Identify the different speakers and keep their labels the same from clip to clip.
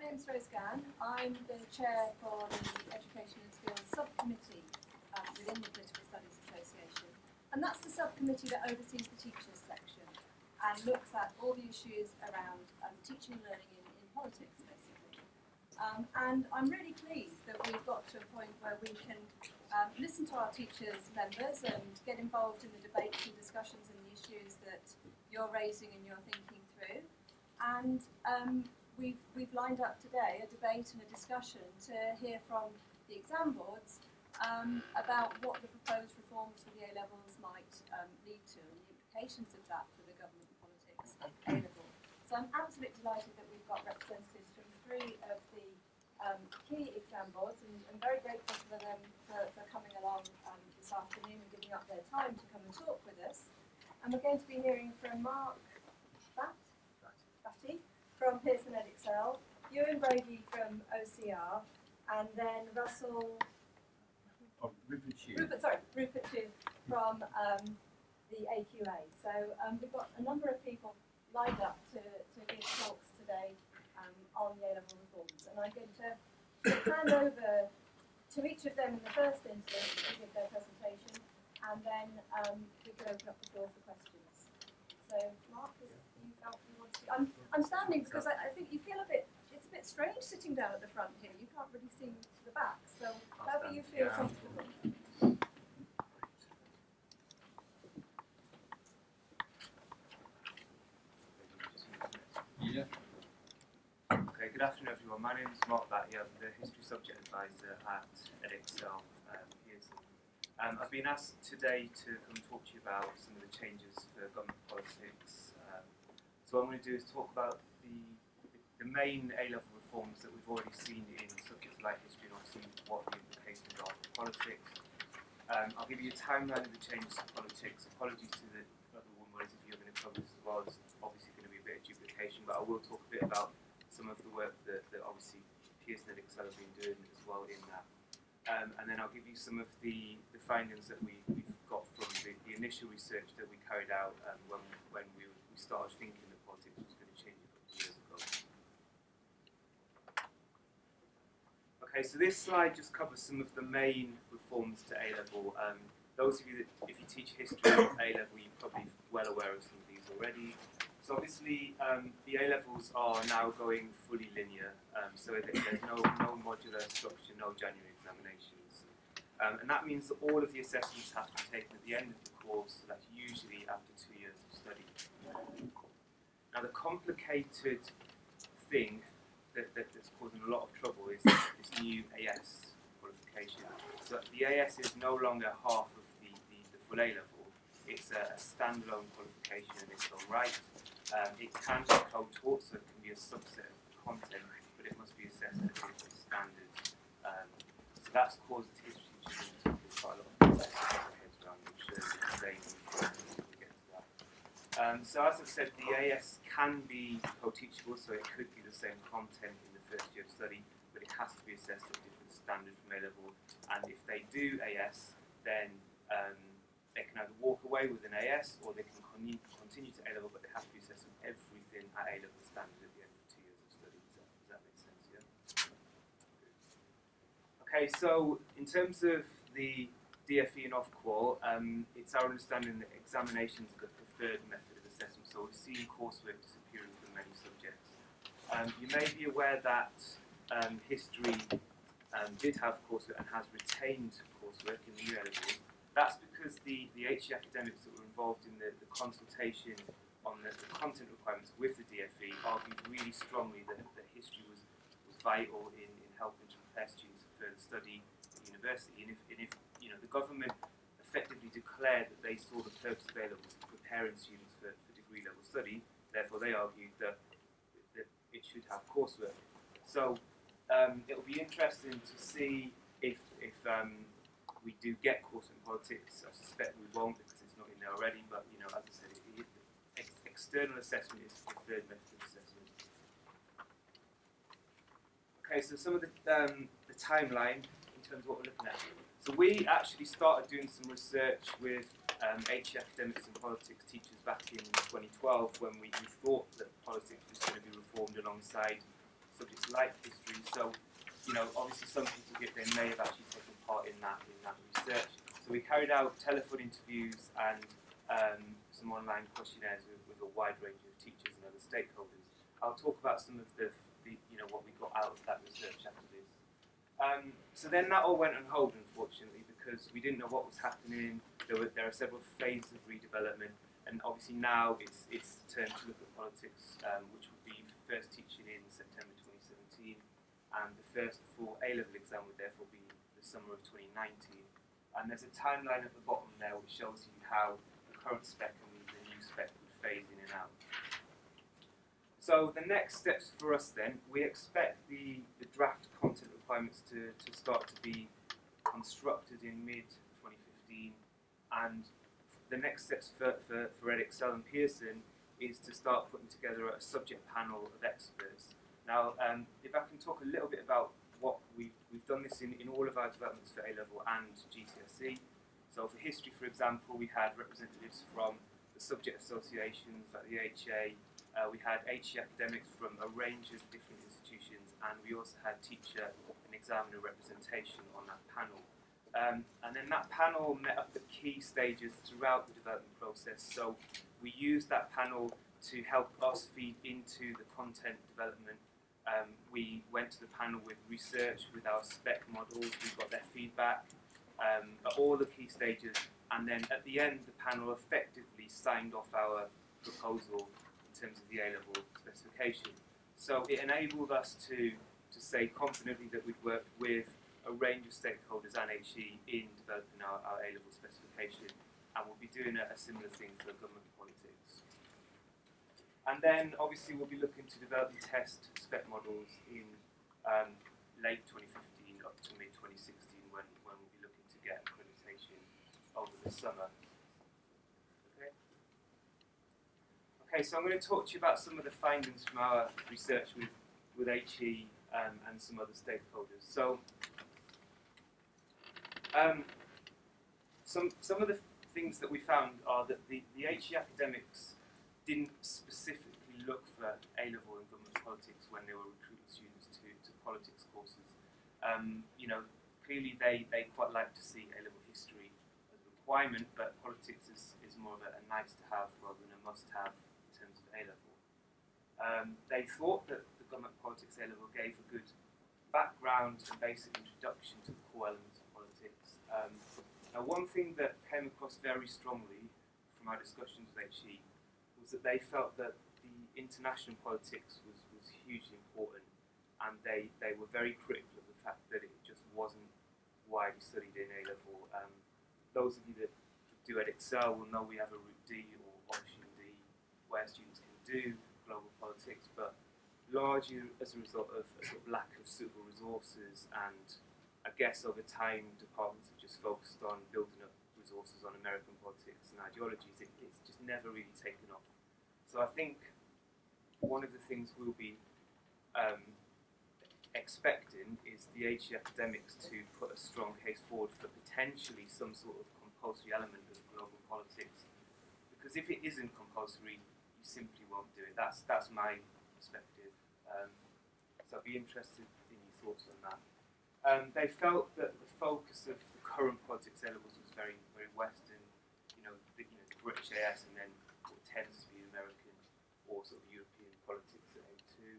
Speaker 1: name's Gann. I'm the chair for the Education and Skills Subcommittee within the Political Studies Association. And that's the subcommittee that oversees the teachers section and looks at all the issues around teaching and learning in politics, basically. And I'm really pleased that we've got to a point where we can listen to our teachers' members and get involved in the debates and discussions and the issues that you're raising and you're thinking through. And we've lined up today a debate and a discussion to hear from the exam boards about what the proposed reforms for the A-levels might lead to and the implications of that for the government politics at A-level. So I'm absolutely delighted that we've got representatives from 3 of the key exam boards, and I'm very grateful for them for coming along this afternoon and giving up their time to come and talk with us. And we're going to be hearing from Mark Battye from Pearson Edexcel, Ewan Brady from OCR, and then Rupert from the AQA. So we've got a number of people lined up to give talks today on the A-level reforms, and I'm going to hand over to each of them in the first instance to give their presentation, and then we can open up the floor for questions. So, Mark, you felt you want to? I'm standing because I think you feel it's a bit strange sitting down at the front here. You can't really see to the back, so however you feel comfortable.
Speaker 2: Yeah. Okay, good afternoon everyone. My name is Mark Battye. I'm the History Subject Advisor at Edexcel, Pearson. I've been asked today to come talk to you about some of the changes for government politics. So what I'm going to do is talk about the main A-level reforms that we've already seen in subjects like history and obviously what the implications are for politics. I'll give you a timeline of the changes to politics. Apologies to the other one if you're going to cover this as well. There's obviously going to be a bit of duplication, but I will talk a bit about some of the work that obviously Pearson and Edexcel have been doing as well in that. And then I'll give you some of the findings that we've got from the initial research that we carried out when we started thinking that politics was going to change a couple of years ago. Okay, so this slide just covers some of the main reforms to A-level. Those of you that, if you teach history at A-level, you're probably well aware of some of these already. So obviously, the A-levels are now going fully linear, so there's no modular structure, no January examinations. And that means that all of the assessments have to be taken at the end of the course, so that's usually after 2 years of study. Now the complicated thing that's causing a lot of trouble is this new AS qualification. So the AS is no longer half of the full A-level, it's a standalone qualification in its own right. It can be co-taught, so it can be a subset of content, but it must be assessed at different standards. So that's caused history teachers in particular quite a lot of heads around. I'm sure it's the same when we get to that. So as I've said, the AS can be co-teachable, so it could be the same content in the first year of study, but it has to be assessed at different standards from A-level. And if they do AS, then they can either walk away with an AS or they can continue to A-level, but they have to be assessing everything at A-level standard at the end of 2 years of study. Does that make sense? Yeah. Okay, so in terms of the DFE and off-qual, it's our understanding that examinations are the preferred method of assessment. So we've seen coursework disappearing from many subjects. You may be aware that history did have coursework and has retained coursework in the new A-levels. That's because the HE academics that were involved in the consultation on the content requirements with the DFE argued really strongly that history was vital in helping to prepare students for further study at university. And if you know, the government effectively declared that they saw the purpose of A-levels as preparing students for degree level study, therefore they argued that it should have coursework. So it will be interesting to see if we do get coursework in politics. I suspect we won't because it's not in there already, but you know, as I said, external assessment is the preferred method of assessment. Okay, so some of the timeline in terms of what we're looking at. So we actually started doing some research with HE academics and politics teachers back in 2012 when we thought that politics was going to be reformed alongside subjects like history. So, you know, obviously some people they may have actually taken part in that research. So we carried out telephone interviews and some online questionnaires with a wide range of teachers and other stakeholders. I'll talk about some of the you know, what we got out of that research after this. So then that all went on hold, unfortunately, because we didn't know what was happening. There are several phases of redevelopment, and obviously now it's turned to look at politics, which would be first teaching in September 2017, and the first full A-level exam would therefore be the summer of 2019. And there's a timeline at the bottom there which shows you how the current spec and the new spec would phase in and out. So the next steps for us then, we expect the draft content requirements to start to be constructed in mid-2015, and the next steps for Edexcel and Pearson is to start putting together a subject panel of experts. Now, if I can talk a little bit about what we've done this in all of our developments for A-level and GCSE. So for history, for example, we had representatives from the subject associations like the HA. We had HE academics from a range of different institutions, and we also had teacher and examiner representation on that panel. And then that panel met up at key stages throughout the development process. So we used that panel to help us feed into the content development. We went to the panel with research, with our spec models, we got their feedback at all the key stages, and then at the end the panel effectively signed off our proposal in terms of the A-level specification. So it enabled us to say confidently that we'd worked with a range of stakeholders and HE in developing our A-level specification, and we'll be doing a similar thing for government politics. And then obviously we'll be looking to develop and test spec models in late 2015 up to mid-2016 when we'll be looking to get accreditation over the summer. Okay, so I'm going to talk to you about some of the findings from our research with HE and some other stakeholders. So, some of the things that we found are that the HE academics didn't specifically look for A-level and government politics when they were recruiting students to politics courses. You know, clearly they quite like to see A-level history as a requirement, but politics is more of a nice to have rather than a must have in terms of A-level. They thought that the government politics A-level gave a good background and basic introduction to the core elements of politics. Now, one thing that came across very strongly from our discussions with HE was that they felt that the international politics was hugely important, and they were very critical of the fact that it just wasn't widely studied in A-level. Those of you that do Edexcel will know we have a Route D or Option D where students can do global politics, but largely as a result of a sort of lack of suitable resources, and I guess over time departments have just focused on building up resources on American politics and ideologies. It's just never really taken off. So I think one of the things we'll be expecting is the HE academics to put a strong case forward for potentially some sort of compulsory element of global politics, because if it isn't compulsory, you simply won't do it. That's my perspective. So I'd be interested in your thoughts on that. They felt that the focus of the current politics A-levels was very, very Western, the British AS, and then what tends to be American or sort of European politics at A2.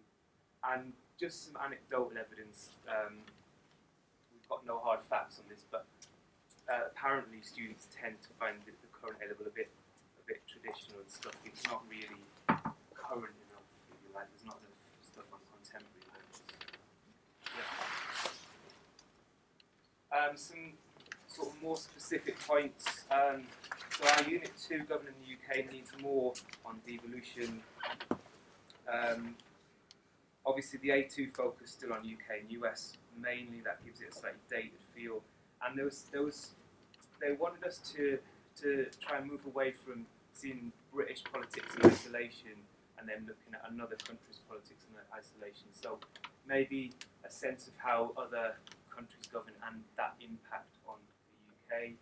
Speaker 2: And just some anecdotal evidence, we've got no hard facts on this, but apparently students tend to find the current A-level a bit traditional and stuff. It's not really current enough, if you like. There's not enough stuff on contemporary levels. Yeah. Some sort of more specific points. So our Unit 2, Governing the UK, needs more on devolution. Obviously the A2 focus still on UK and US mainly. That gives it a slightly dated feel. And they wanted us to try and move away from seeing British politics in isolation and then looking at another country's politics in isolation. So maybe a sense of how other countries govern and that impact on the UK.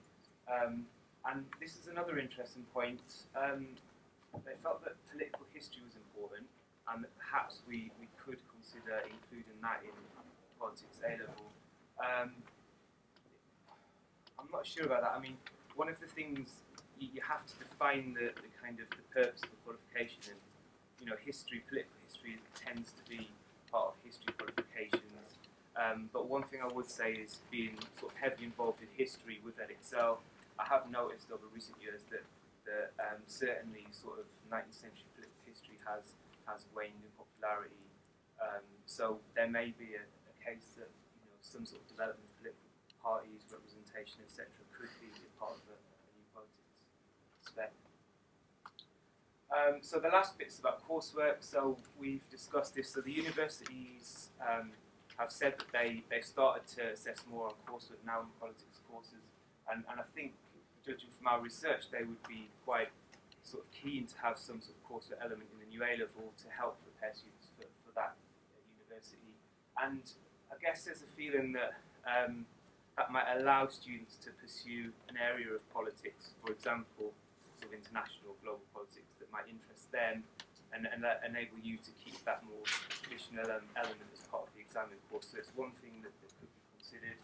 Speaker 2: And this is another interesting point. They felt that political history was important, and that perhaps we could consider consider including that in politics A-level. I'm not sure about that. I mean, one of the things you have to define the kind of the purpose of the qualification, and you know, political history tends to be part of history qualifications. But one thing I would say is being sort of heavily involved in history with Edexcel, I have noticed over recent years that certainly sort of 19th century political history has waned in popularity. So there may be a case that, you know, some sort of development of political parties, representation, etc., could be a part of a new politics spec. So the last bit's about coursework. So we've discussed this. So the universities have said that they've started to assess more on coursework now in politics courses, and I think, judging from our research, they would be quite sort of keen to have some sort of coursework element in the new A-level to help prepare students for that university. And I guess there's a feeling that that might allow students to pursue an area of politics, for example, sort of international, global politics that might interest them, and that enable you to keep that more traditional element as part of the exam course. So it's one thing that could be considered.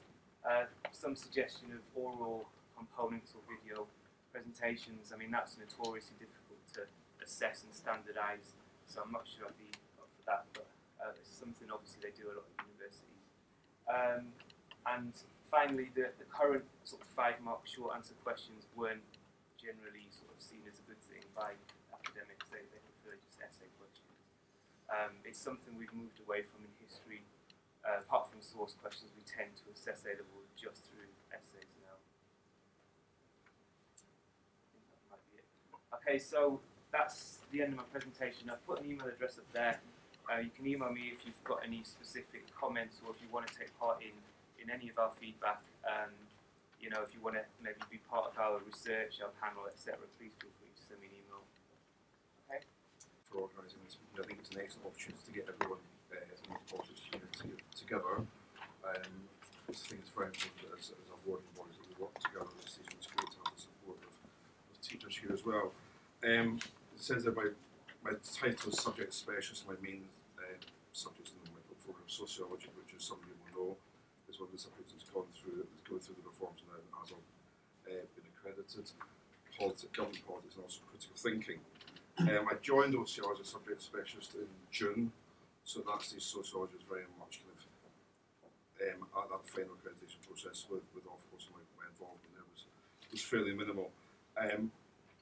Speaker 2: Some suggestion of oral components or video presentations. I mean, that's notoriously difficult to assess and standardise, so I'm not sure I'd be up for that, but it's something obviously they do a lot at universities. And finally, the current sort of 5-mark short answer questions weren't generally sort of seen as a good thing by academics. They prefer just essay questions. It's something we've moved away from in history. Apart from source questions, we tend to assess A-level just through essays now. I think that might be it. Okay, so that's the end of my presentation. I've put an email address up there. You can email me if you've got any specific comments, or if you want to take part in any of our feedback. You know, if you want to maybe be part of our research, our panel, etc., please feel free to send me an email. Okay.
Speaker 3: For organising this, I think it's an excellent opportunity to get everyone in the politics community together. I think it's very important as awarding bodies that we work together at this stage, and it's great to have the support of teachers here as well. It says that my title is subject specialist. My main subjects in my portfolio are sociology, which, as some people know, is one of the subjects that's going through the reforms now and has been accredited. Government politics and also critical thinking. I joined OCR as a subject specialist in June, so that stage sociology is very much kind of at that final accreditation process with of course my involvement there was fairly minimal.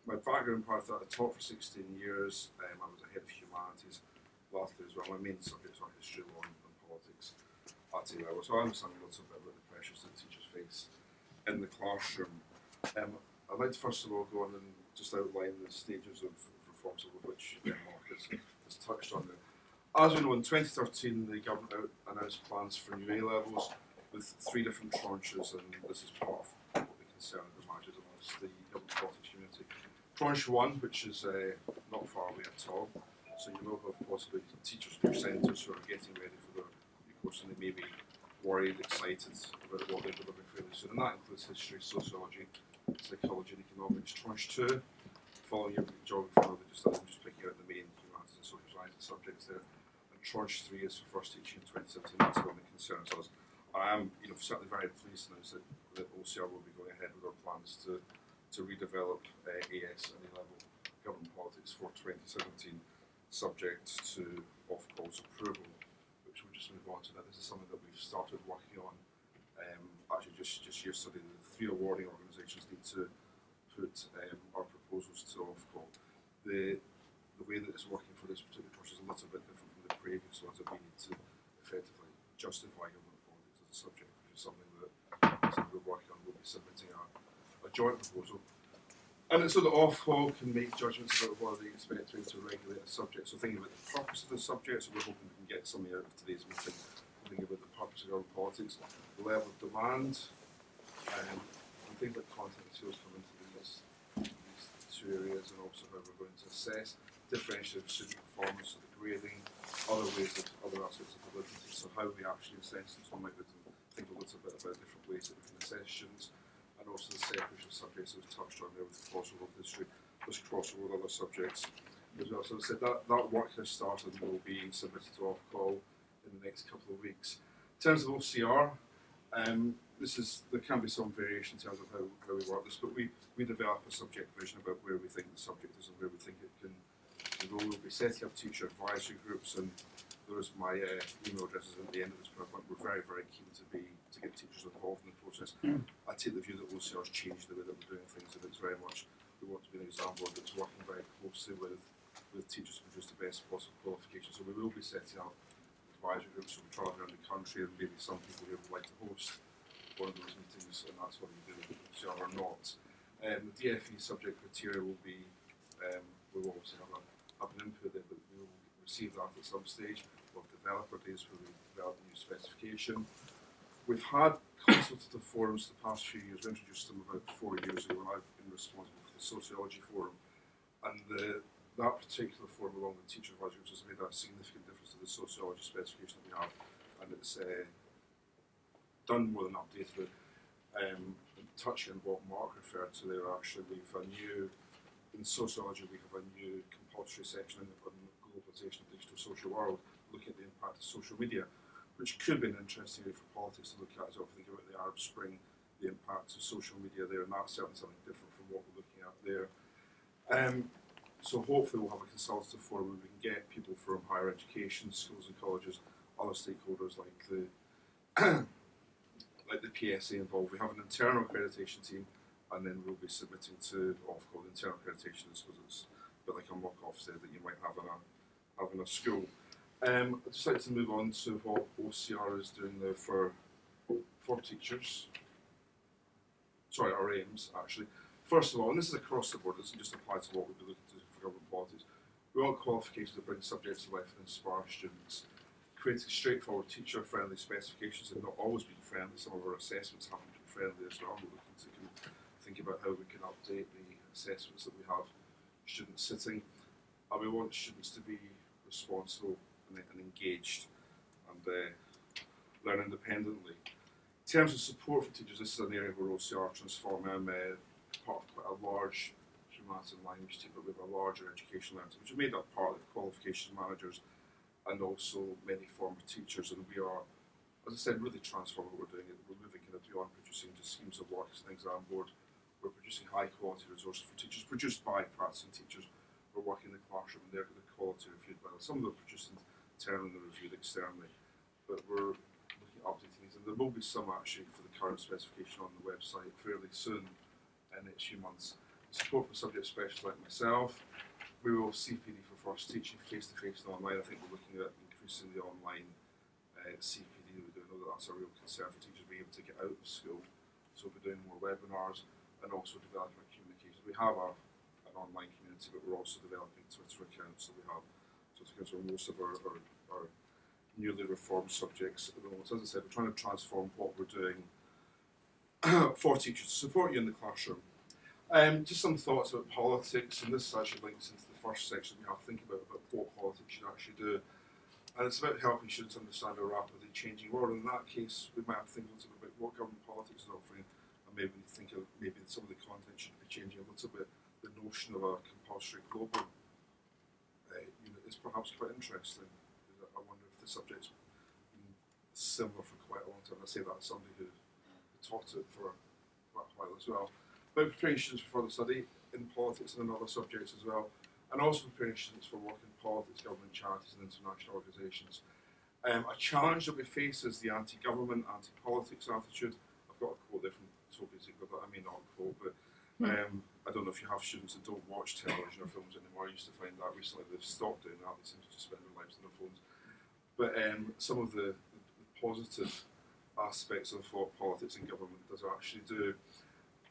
Speaker 3: My background part of that, I taught for 16 years. I was a head of humanities lastly as well. My main subjects are history, law and politics at A-level, so I understand a little bit about the pressures that teachers face in the classroom. I'd like to first of all go on and just outline the stages of reforms of which Mark has touched on there. As we know, in 2013 the government announced plans for new A-levels with 3 different tranches, and this is part of what the concern that emerges amongst the government politics community. Tranche 1, which is not far away at all, so you will have possibly teachers in your centres who are getting ready for their course, and they may be worried, excited about what they're delivering fairly soon, and that includes history, sociology, psychology and economics. Tranche 2, following your geography, I'm just picking out the main humanities and social sciences subjects there, and Tranche 3 is for first teaching in 2017, that's one that concerns us. I am certainly very pleased to announce that OCR will be going ahead with our plans to redevelop AS and A-level government politics for 2017, subject to Ofqual's approval, which we'll just move on to now. This is something that we've started working on. Actually, just yesterday, the 3 awarding organisations need to put our proposals to Ofqual. The way that it's working for this particular course is a little bit different from the previous ones, that we need to effectively justify government politics as a subject, which is something that we're working on. We'll be submitting a joint proposal. And so the Ofqual can make judgments about what they expect to regulate a subject. So thinking about the purpose of the subject, so we're hoping we can get something out of today's meeting. Thinking about the purpose of government politics, the level of demand, and things like content materials come into these 2 areas, and also how we're going to assess differentiated student performance, so the grading, other aspects of validity, so how we actually assess them. So we might think a little bit about different ways that we can assess students, and also the separation of subjects that we've touched on there with the crossover of history, this crossover with other subjects as well. So I said that work has started and will be submitted to Ofqual next couple of weeks. In terms of OCR, there can be some variation in terms of how we work this, but we develop a subject vision about where we think the subject is and where we think it can go. We'll be setting up teacher advisory groups, and there's my email addresses at the end of this PowerPoint. We're very, very keen to get teachers involved in the process. I take the view that OCR's changed the way that we're doing things, and it's very much, we want to be an exam board that's working very closely with teachers to produce the best possible qualifications. So we will be setting up advisory groups, so we're travelling around the country, and maybe some people here would like to host one of those meetings, and that's what we do, OCR or not. The DFE subject criteria will be, we will obviously have an input there, but we will receive that at some stage. We'll have developer days where we develop a new specification. We've had consultative forums the past few years. We introduced them about 4 years ago, and I've been responsible for the Sociology forum. And that particular forum, along with teacher advisory groups, has made a significant difference to the Sociology specification that we have. And it's done more than updated it. Touching on what Mark referred to there, actually, in Sociology, we have a new compulsory section on globalisation of digital social world, looking at the impact of social media, which could be an interesting area for politics to look at as well. Think about the Arab Spring, the impact of social media there, and that's certainly something different from what we're looking at there. So hopefully we'll have a consultative forum where we can get people from higher education, schools and colleges, other stakeholders like the PSA involved. We have an internal accreditation team, and then we'll be submitting to called internal accreditation. This was a bit like a mock Ofsted that you might have in a school. I'd just like to move on to what OCR is doing there for teachers. Sorry, our aims actually. First of all, and this is across the board, it doesn't just apply to what we'll be looking to do for government politics. We want qualifications that bring subjects to life and inspire students. Creating straightforward teacher-friendly specifications have not always been friendly. Some of our assessments haven't been friendly as well. We're looking to think about how we can update the assessments that we have students sitting. And we want students to be responsible and engaged and learn independently. In terms of support for teachers, this is an area where OCR transform. I'm part of quite a large Humanities and language team, but we have a larger education learning team, which is made up partly of qualification managers and also many former teachers. And we are, as I said, really transforming what we're doing. We're moving kind of beyond producing just schemes of work as an exam board. We're producing high quality resources for teachers, produced by practicing teachers. We're working in the classroom, and they're the quality reviewed by some of them produced internally and reviewed externally. But we're looking at updating these, and there will be some actually for the current specification on the website fairly soon in the next few months. Support for subject specialists like myself. We will have CPD for first teaching face-to-face and online. I think we're looking at increasing the online CPD. We do know that that's a real concern for teachers being able to get out of school. So we'll be doing more webinars and also developing our communications. We have an online community, but we're also developing Twitter accounts. So we have Twitter accounts for most of our newly reformed subjects at the moment. So as I said, we're trying to transform what we're doing for teachers to support you in the classroom. Just some thoughts about politics, and this actually links into the first section we have to think about what politics should actually do. And it's about helping students understand a rapidly changing world. And in that case, we might have to think a little bit about what government politics is offering, and maybe think of maybe some of the content should be changing a little bit. The notion of a compulsory global unit is perhaps quite interesting. I wonder if the subject's been similar for quite a long time. I say that as somebody who taught it for quite a while as well. But preparing students for further study in politics and in other subjects as well, and also preparing students for work in politics, government, charities and international organisations. A challenge that we face is the anti-government, anti-politics attitude. I've got a quote there from Toby Ziegler that I may not quote, but I don't know if you have students that don't watch television or films anymore. I used to find that recently they've stopped doing that. They seem to just spend their lives on their phones. But some of the positive aspects of what politics and government does actually do.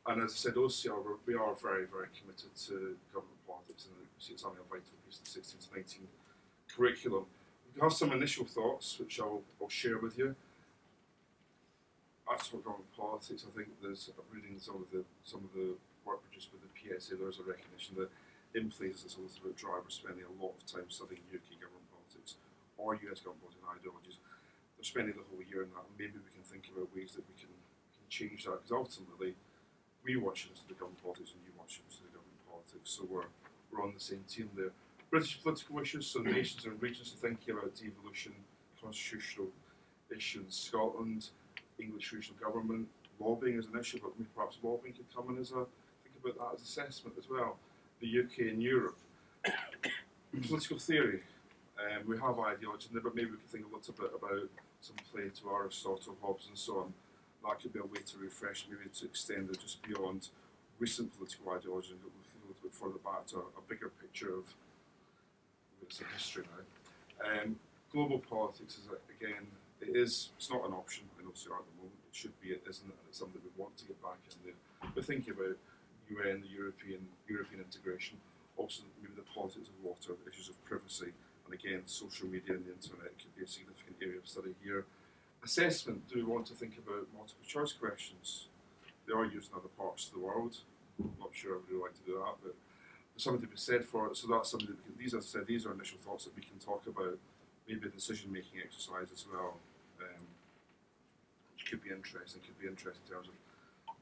Speaker 3: And as I said, OCR, we are very, very committed to government politics, and we see it's having a vital piece of the 16 to 19 curriculum. We have some initial thoughts, which I'll share with you. After government politics, I think there's reading some of the work produced with the PSA. There's a recognition that in places it's a little bit dry. We're spending a lot of time studying UK government politics or US government politics and ideologies. They're spending the whole year in that, and maybe we can think about ways that we can change that, because ultimately we want students to do government politics and you want students to do government politics, so we're on the same team there. British political issues, so nations and regions are thinking about devolution, constitutional issue in Scotland, English regional government, lobbying is an issue, but perhaps lobbying could come in as a, think about that as assessment as well. The UK and Europe. Political theory. We have ideology in there, but maybe we could think a little bit about some Plato, Aristotle, Hobbes and so on. That could be a way to refresh, maybe to extend it just beyond recent political ideology and go a little bit further back to a bigger picture of it's a history now. Global politics is, again, it's not an option in OCR at the moment. It should be, it isn't, and it's something we want to get back in there. We're thinking about UN, the European integration, also maybe the politics of water, issues of privacy, and again, social media and the internet could be a significant area of study here. Assessment, do we want to think about multiple choice questions? They are used in other parts of the world. I'm not sure I would really like to do that, but there's something to be said for it. So that's something that we can, these, as I said, these are initial thoughts that we can talk about. Maybe a decision-making exercise as well, which could be interesting. Could be interesting in terms of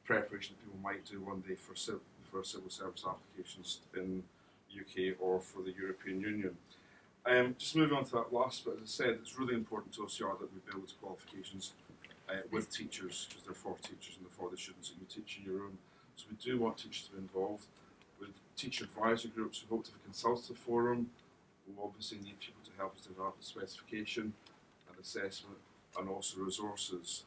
Speaker 3: preparation people might do one day for civil service applications in the UK or for the European Union. Just moving on to that last bit, as I said, it's really important to OCR that we build qualifications with teachers, because they're for teachers and they're for the students that you teach in your room. So we do want teachers to be involved. With teacher advisory groups, we hope to have a consultative forum. We'll obviously need people to help us develop the specification and assessment, and also resources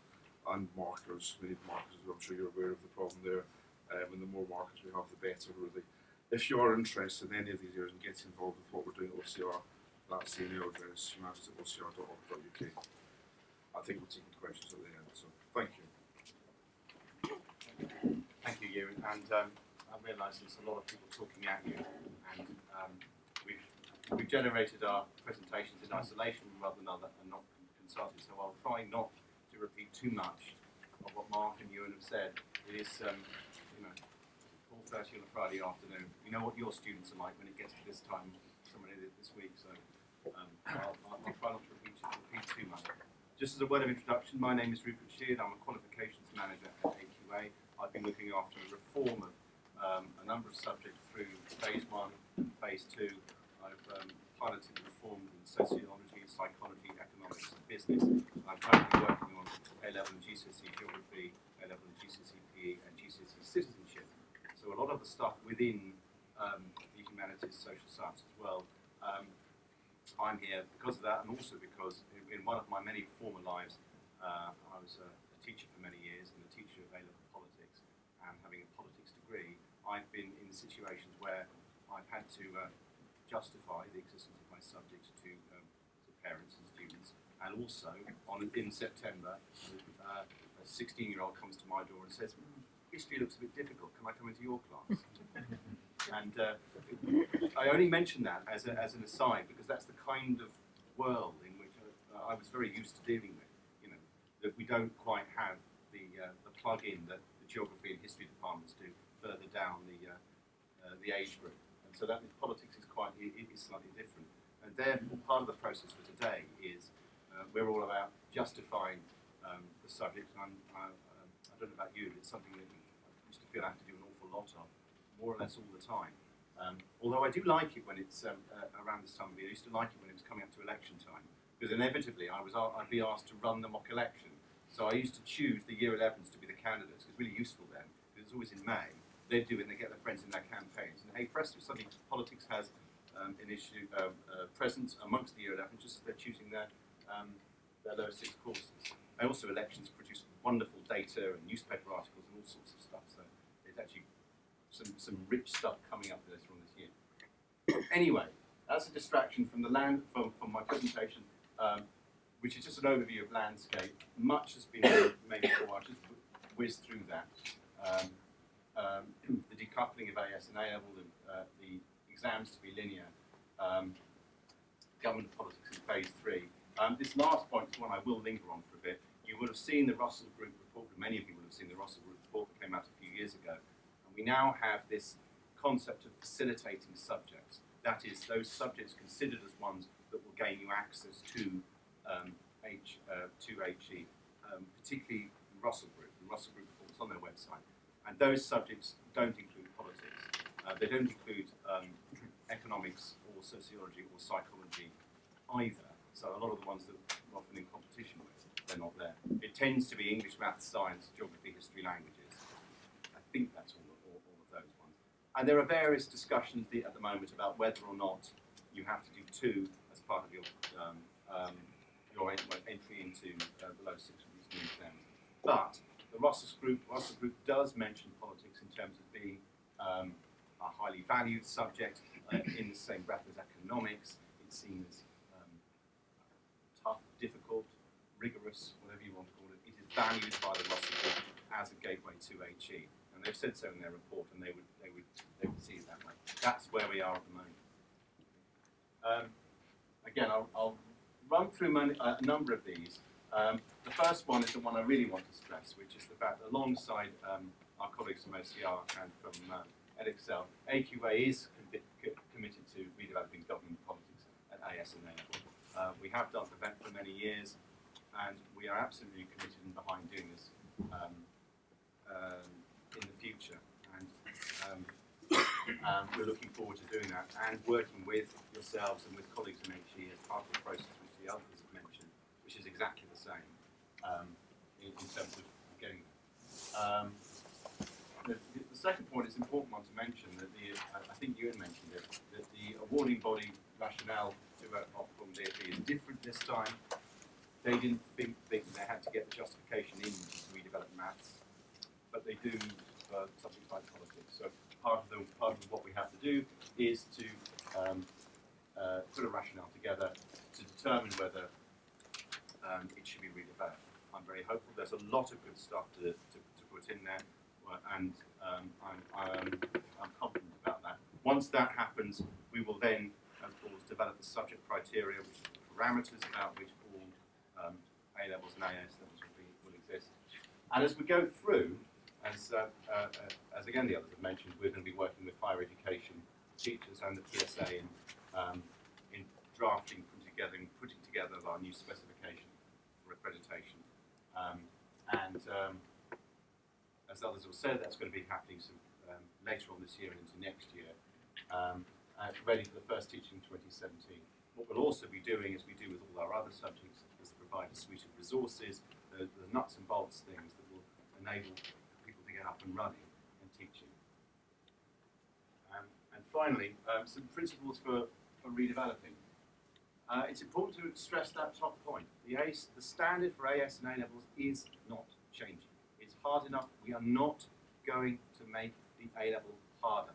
Speaker 3: and markers. We need markers, I'm sure you're aware of the problem there. And the more markers we have, the better, really. If you are interested in any of these areas and get involved with what we're doing at OCR, that's the email address, humanities@ocr.org.uk. I think we're taking questions at the end, so thank you.
Speaker 4: Thank you, Ewan. And I realise there's a lot of people talking at you, and we've generated our presentations in isolation rather than not consulted. So I'll try not to repeat too much of what Mark and Ewan have said. It is, 4:30 on a Friday afternoon. You know what your students are like when it gets to this time. Someone did it this week, so I'll try not to repeat too much. Just as a word of introduction, my name is Rupert Sheard. I'm a Qualifications Manager at AQA. I've been looking after a reform of a number of subjects through Phase 1 and Phase 2. I've piloted the reform in Sociology, Psychology, Economics and Business. I'm currently working on A-level and GCSE Geography, A-level and GCSE PE and GCSE Citizenship. So a lot of the stuff within the Humanities, Social Science as well. I'm here because of that, and also because in one of my many former lives, I was a teacher for many years and a teacher of A-level politics, and having a politics degree, I've been in situations where I've had to justify the existence of my subject to parents and students, and also in September, a 16-year-old comes to my door and says, history looks a bit difficult, can I come into your class? And I only mention that as an aside, because that's the kind of world in which I was very used to dealing with. You know, that we don't quite have the plug-in that the geography and history departments do further down the age group. And so that politics is slightly different. And therefore, part of the process for today is we're all about justifying the subject. And I don't know about you, but it's something that I used to feel I have to do an awful lot of, more or less all the time. Although I do like it when it's around this time of year. I used to like it when it was coming up to election time, because inevitably I'd be asked to run the mock election. So I used to choose the Year 11s to be the candidates. It was really useful then, because it's always in May. They'd do it and they get their friends in their campaigns. And hey, presto, suddenly politics has an issue presence amongst the Year 11s, just as they're choosing their lowest 6 courses. And also elections produce wonderful data and newspaper articles and all sorts of stuff. So there's actually some rich stuff coming up later on this year. Anyway, that's a distraction from from my presentation, which is just an overview of landscape. Much has been made before. I just whizzed through that. The decoupling of AS and A-level, the exams to be linear, government politics in Phase 3. This last point is one I will linger on for a bit. You would have seen the Russell Group report, many of you would have seen the Russell Group report that came out a few years ago. We now have this concept of facilitating subjects. That is, those subjects considered as ones that will gain you access to HE, particularly the Russell Group. The Russell Group reports on their website. And those subjects don't include politics. They don't include economics or sociology or psychology either. So a lot of the ones that often in competition with, they're not there. It tends to be English, maths, science, geography, history, languages. I think that's all of those ones. And there are various discussions at the moment about whether or not you have to do 2 as part of your entry into the low 6 of these new exams. But the Russell Group does mention politics in terms of being a highly valued subject in the same breath as economics. It's seen as tough, difficult, rigorous, whatever you want to call it. It is valued by the Russell Group as a gateway to HE, and they've said so in their report, and they would see it that way. That's where we are at the moment. Again, I'll run through a number of these. The first one is the one I really want to stress, which is the fact that alongside our colleagues from OCR and from Edexcel, AQA is committed to redeveloping government politics at AS and A level. We have done for many years, and we are absolutely committed and behind doing this in the future. And we're looking forward to doing that and working with yourselves and with colleagues in HE as part of the process which the others have mentioned, which is exactly the same in terms of getting there. The second point is an important one to mention, that I think Ewan mentioned it, that the awarding body rationale to Ofcom DfE is different this time. They didn't think they had to get the justification in to redevelop maths, but they do for subjects like politics. So part of what we have to do is to put a rationale together to determine whether it should be redeveloped. I'm very hopeful. There's a lot of good stuff to put in there, and I'm confident about that. Once that happens, we will then, as always, develop the subject criteria, which is the parameters about which all A levels and AS levels will exist. And as we go through, as again the others have mentioned, we're going to be working with higher education teachers and the PSA in drafting, putting together our new specification for accreditation. As others have said, that's going to be happening later on this year and into next year, ready for the first teaching in 2017. What we'll also be doing, as we do with all our other subjects, is to provide a suite of resources, the nuts and bolts things that will enable people to get up and running and teaching. And finally, some principles for redeveloping. It's important to stress that top point. The standard for AS and A levels is not changing. It's hard enough. We are not going to make the A level harder.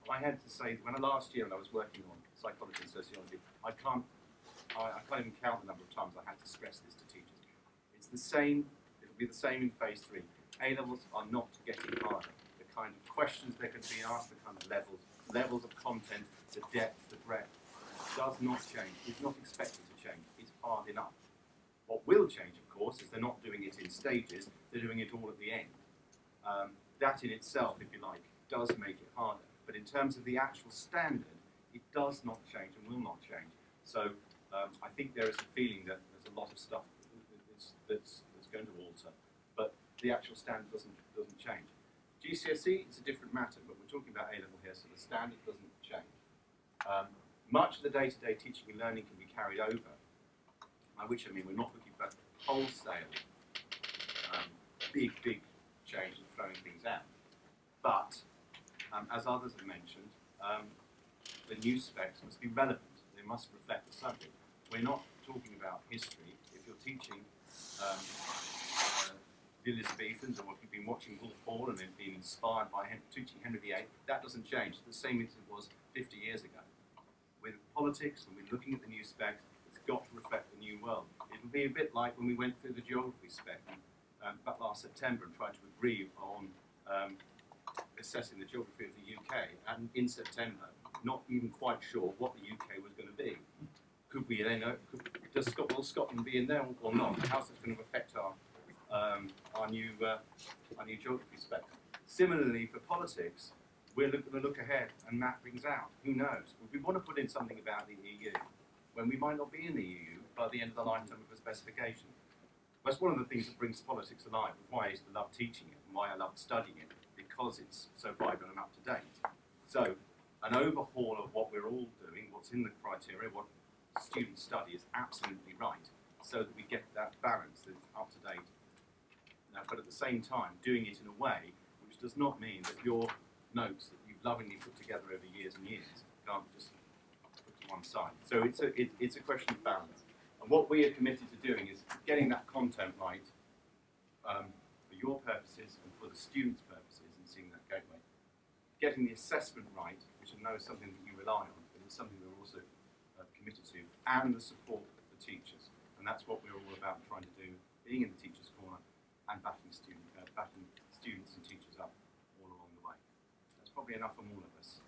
Speaker 4: I had to say, last year when I was working on psychology and sociology, I can't even count the number of times I had to stress this to teachers. It's the same. It'll be the same in phase 3. A levels are not getting harder. The kind of questions they're going to be asked, the kind of levels of content, the depth, the breadth, does not change. It's not expected to change. It's hard enough. What will change, of course, is they're not doing it in stages. They're doing it all at the end. That in itself, if you like, does make it harder. But in terms of the actual standard, it does not change and will not change. So I think there is a feeling that there's a lot of stuff that's going to alter, but the actual standard doesn't change. GCSE is a different matter, but we're talking about A level here, so the standard doesn't change. Much of the day-to-day teaching and learning can be carried over, by which I mean we're not looking for wholesale, big change and throwing things out. But as others have mentioned, the new specs must be relevant. They must reflect the subject. We're not talking about history. If you're teaching the Elizabethans, or if you've been watching Wolf Hall and have been inspired by teaching Henry VIII, that doesn't change. It's the same as it was 50 years ago. With politics, when we're looking at the new specs, it's got to reflect the new world. It would be a bit like when we went through the geography spec back last September and tried to agree on assessing the geography of the UK, and in September, not even quite sure what the UK was going to be. Could we then will Scotland be in there or not? How's that going to affect our new geography spec? Similarly, for politics, we're going to look ahead and map things out. Who knows? We want to put in something about the EU when we might not be in the EU by the end of the lifetime of a specification. That's one of the things that brings politics alive, and why I used to love teaching it, and why I loved studying it, because it's so vibrant and up to date. So, an overhaul of what we're all doing, what's in the criteria, what students study is absolutely right, so that we get that balance that's up to date. Now, but at the same time, doing it in a way which does not mean that your notes that you've lovingly put together over years and years can't just put to one side. So it's a question of balance. And what we are committed to doing is getting that content right for your purposes and for the students' purposes and seeing that gateway. Getting the assessment right, which I know is something that you rely on, but it's something we're also committed to, and the support of the teachers. And that's what we're all about trying to do, being in the teacher's corner and backing students and teachers up all along the way. That's probably enough from all of us.